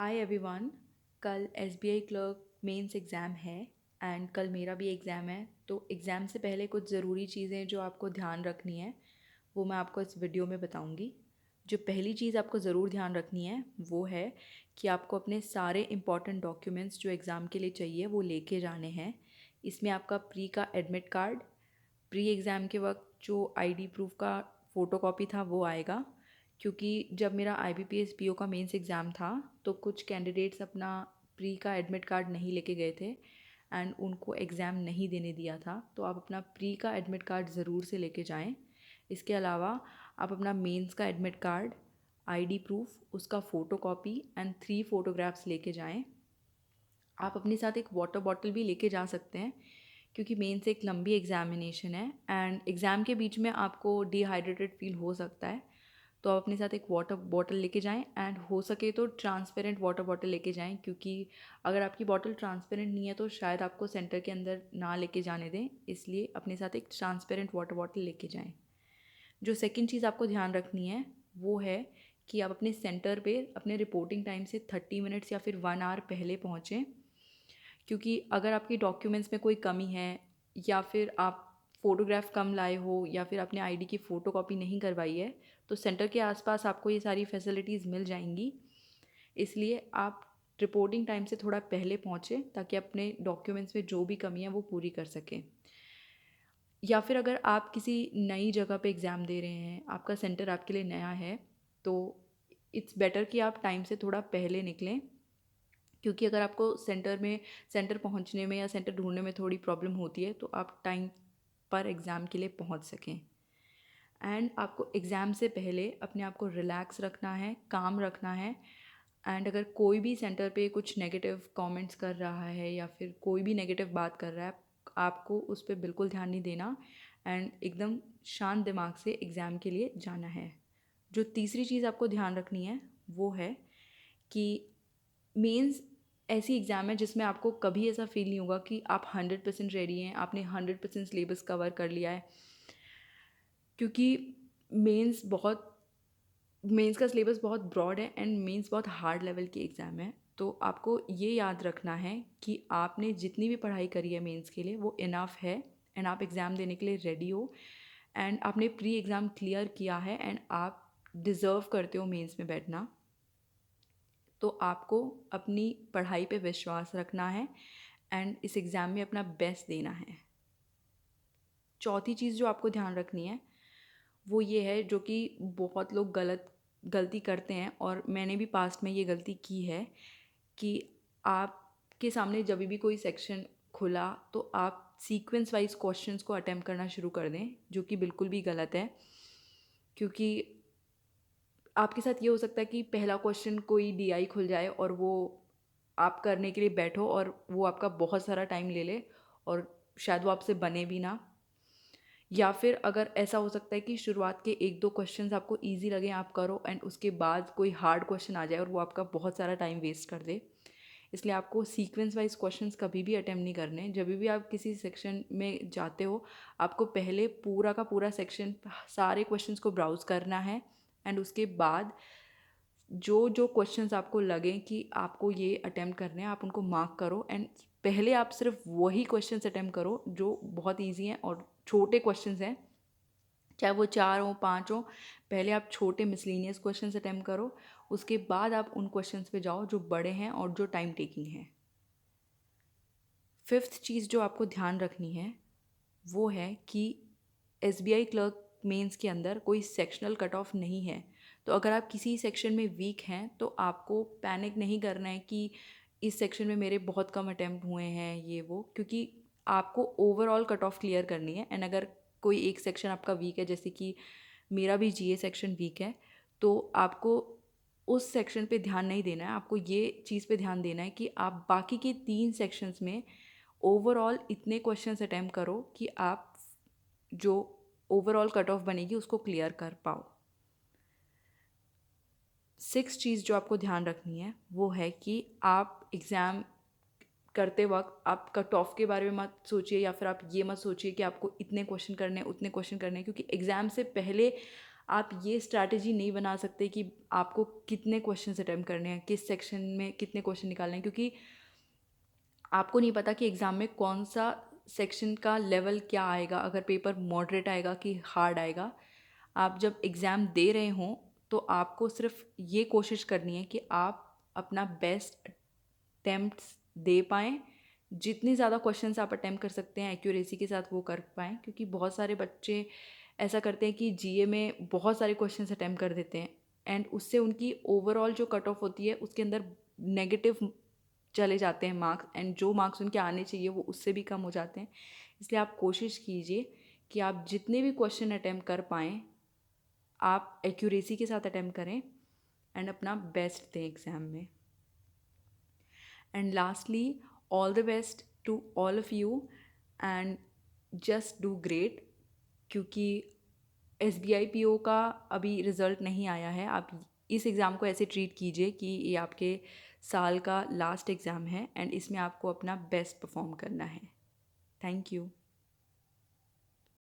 Hi everyone. कल SBI clerk mains exam है and कल मेरा भी एग्ज़ाम है। तो एग्ज़ाम से पहले कुछ ज़रूरी चीज़ें जो आपको ध्यान रखनी है वो मैं आपको इस वीडियो में बताऊंगी। जो पहली चीज़ आपको ज़रूर ध्यान रखनी है वो है कि आपको अपने सारे इम्पॉर्टेंट डॉक्यूमेंट्स जो एग्ज़ाम के लिए चाहिए वो लेके जाने हैं। इसमें आपका प्री का एडमिट कार्ड, प्री एग्ज़ाम के वक्त जो आईडी प्रूफ का फ़ोटोकॉपी था वो आएगा, क्योंकि जब मेरा आईबीपीएस पीओ का मेंस एग्ज़ाम था तो कुछ कैंडिडेट्स अपना प्री का एडमिट कार्ड नहीं लेके गए थे एंड उनको एग्ज़ाम नहीं देने दिया था। तो आप अपना प्री का एडमिट कार्ड ज़रूर से लेके जाएं। इसके अलावा आप अपना मेंस का एडमिट कार्ड, आईडी प्रूफ, उसका फ़ोटोकॉपी एंड 3 फ़ोटोग्राफ्स लेके जाएं। आप अपने साथ एक वाटर बॉटल भी लेके जा सकते हैं, क्योंकि मेंस एक लंबी एग्जामिनेशन है एंड एग्ज़ाम के बीच में आपको डिहाइड्रेटेड फील हो सकता है। तो आप अपने साथ एक वाटर बॉटल लेके जाएं एंड हो सके तो ट्रांसपेरेंट वाटर बॉटल लेके जाएं, क्योंकि अगर आपकी बॉटल ट्रांसपेरेंट नहीं है तो शायद आपको सेंटर के अंदर ना लेके जाने दें। इसलिए अपने साथ एक ट्रांसपेरेंट वाटर बॉटल लेके जाएं। जो सेकंड चीज़ आपको ध्यान रखनी है वो है कि आप अपने सेंटर पे अपने रिपोर्टिंग टाइम से 30 मिनट्स या फिर 1 आवर पहले पहुँचें, क्योंकि अगर आपकी डॉक्यूमेंट्स में कोई कमी है या फिर आप फ़ोटोग्राफ कम लाए हो या फिर आपने आईडी की फ़ोटो कॉपी नहीं करवाई है तो सेंटर के आसपास आपको ये सारी फैसिलिटीज़ मिल जाएंगी। इसलिए आप रिपोर्टिंग टाइम से थोड़ा पहले पहुँचें ताकि अपने डॉक्यूमेंट्स में जो भी कमी है वो पूरी कर सकें। या फिर अगर आप किसी नई जगह पे एग्ज़ाम दे रहे हैं, आपका सेंटर आपके लिए नया है, तो इट्स बेटर कि आप टाइम से थोड़ा पहले निकलें, क्योंकि अगर आपको सेंटर पहुंचने में या सेंटर ढूंढने में थोड़ी प्रॉब्लम होती है तो आप टाइम पर एग्ज़ाम के लिए पहुंच सकें। एंड आपको एग्ज़ाम से पहले अपने आप को रिलैक्स रखना है, काम रखना है। एंड अगर कोई भी सेंटर पे कुछ नेगेटिव कमेंट्स कर रहा है या फिर कोई भी नेगेटिव बात कर रहा है, आपको उस पर बिल्कुल ध्यान नहीं देना एंड एकदम शांत दिमाग से एग्ज़ाम के लिए जाना है। जो तीसरी चीज़ आपको ध्यान रखनी है वो है कि मेंस ऐसी एग्ज़ाम है जिसमें आपको कभी ऐसा फील नहीं होगा कि आप 100% रेडी हैं, आपने 100% सिलेबस कवर कर लिया है, क्योंकि मेंस बहुत मेंस का सिलेबस बहुत ब्रॉड है एंड मेंस बहुत हार्ड लेवल की एग्ज़ाम है। तो आपको ये याद रखना है कि आपने जितनी भी पढ़ाई करी है मेंस के लिए वो इनफ है एंड आप एग्ज़ाम देने के लिए रेडी हो एंड आपने प्री एग्ज़ाम क्लियर किया है एंड आप डिज़र्व करते हो मेंस में बैठना। तो आपको अपनी पढ़ाई पे विश्वास रखना है एंड इस एग्ज़ाम में अपना बेस्ट देना है। चौथी चीज़ जो आपको ध्यान रखनी है वो ये है, जो कि बहुत लोग गलती करते हैं और मैंने भी पास्ट में ये गलती की है, कि आपके सामने जब भी कोई सेक्शन खुला तो आप सीक्वेंस वाइज क्वेश्चंस को अटेम्प्ट करना शुरू कर दें, जो कि बिल्कुल भी गलत है। क्योंकि आपके साथ ये हो सकता है कि पहला क्वेश्चन कोई डीआई खुल जाए और वो आप करने के लिए बैठो और वो आपका बहुत सारा टाइम ले ले और शायद वो आपसे बने भी ना। या फिर अगर ऐसा हो सकता है कि शुरुआत के 1-2 क्वेश्चंस आपको ईजी लगे, आप करो एंड उसके बाद कोई हार्ड क्वेश्चन आ जाए और वो आपका बहुत सारा टाइम वेस्ट कर दे। इसलिए आपको सीक्वेंस वाइज क्वेश्चंस कभी भी अटेम्प्ट नहीं करने। जब भी आप किसी सेक्शन में जाते हो आपको पहले पूरा का पूरा सेक्शन, सारे क्वेश्चंस को ब्राउज़ करना है एंड उसके बाद जो जो क्वेश्चंस आपको लगें कि आपको ये अटेम्प्ट करने हैं आप उनको मार्क करो एंड पहले आप सिर्फ वही क्वेश्चंस अटेम्प्ट करो जो बहुत ईजी हैं और छोटे क्वेश्चंस हैं, चाहे वो 4 हो 5 हो। पहले आप छोटे मिसलिनियस क्वेश्चंस अटेम्प्ट करो, उसके बाद आप उन क्वेश्चंस पे जाओ जो बड़े हैं और जो टाइम टेकिंग हैं। फिफ्थ चीज़ जो आपको ध्यान रखनी है वो है कि एसबीआई क्लर्क मेंस के अंदर कोई सेक्शनल कट ऑफ नहीं है। तो अगर आप किसी सेक्शन में वीक हैं तो आपको पैनिक नहीं करना है कि इस सेक्शन में मेरे बहुत कम अटैम्प्ट हुए हैं ये वो, क्योंकि आपको ओवरऑल कट ऑफ क्लियर करनी है। एंड अगर कोई एक सेक्शन आपका वीक है, जैसे कि मेरा भी जीए सेक्शन वीक है, तो आपको उस सेक्शन पे ध्यान नहीं देना है, आपको ये चीज़ पे ध्यान देना है कि आप बाकी के 3 सेक्शंस में ओवरऑल इतने क्वेश्चंस अटैम्प्ट करो कि आप जो ओवरऑल कट ऑफ बनेगी उसको क्लियर कर पाओ। सिक्स चीज़ जो आपको ध्यान रखनी है वो है कि आप एग्ज़ाम करते वक्त आप कट ऑफ के बारे में मत सोचिए या फिर आप ये मत सोचिए कि आपको इतने क्वेश्चन करने हैं उतने क्वेश्चन करने हैं, क्योंकि एग्ज़ाम से पहले आप ये स्ट्रैटेजी नहीं बना सकते कि आपको कितने क्वेश्चन अटैम्प्ट करने हैं, किस सेक्शन में कितने क्वेश्चन निकालने हैं, क्योंकि आपको नहीं पता कि एग्ज़ाम में कौन सा सेक्शन का लेवल क्या आएगा, अगर पेपर मॉडरेट आएगा कि हार्ड आएगा। आप जब एग्ज़ाम दे रहे हों तो आपको सिर्फ ये कोशिश करनी है कि आप अपना बेस्ट अटेम्प्ट्स दे पाएँ। जितने ज़्यादा क्वेश्चंस आप अटेम्प्ट कर सकते हैं एक्यूरेसी के साथ वो कर पाएँ, क्योंकि बहुत सारे बच्चे ऐसा करते हैं कि जीए में बहुत सारे क्वेश्चंस अटेम्प्ट कर देते हैं एंड उससे उनकी ओवरऑल जो कट ऑफ होती है उसके अंदर नेगेटिव चले जाते हैं मार्क्स, एंड जो मार्क्स उनके आने चाहिए वो उससे भी कम हो जाते हैं। इसलिए आप कोशिश कीजिए कि आप जितने भी क्वेश्चन अटेम्प्ट कर पाएँ आप एक्यूरेसी के साथ अटेम्प्ट करें एंड अपना बेस्ट दें एग्ज़ाम में। And lastly, all the best to all of you and just do great, क्योंकि SBI PO का अभी रिज़ल्ट नहीं आया है। आप इस एग्ज़ाम को ऐसे ट्रीट कीजिए कि ये आपके साल का लास्ट एग्ज़ाम है एंड इसमें आपको अपना बेस्ट परफॉर्म करना है। Thank you.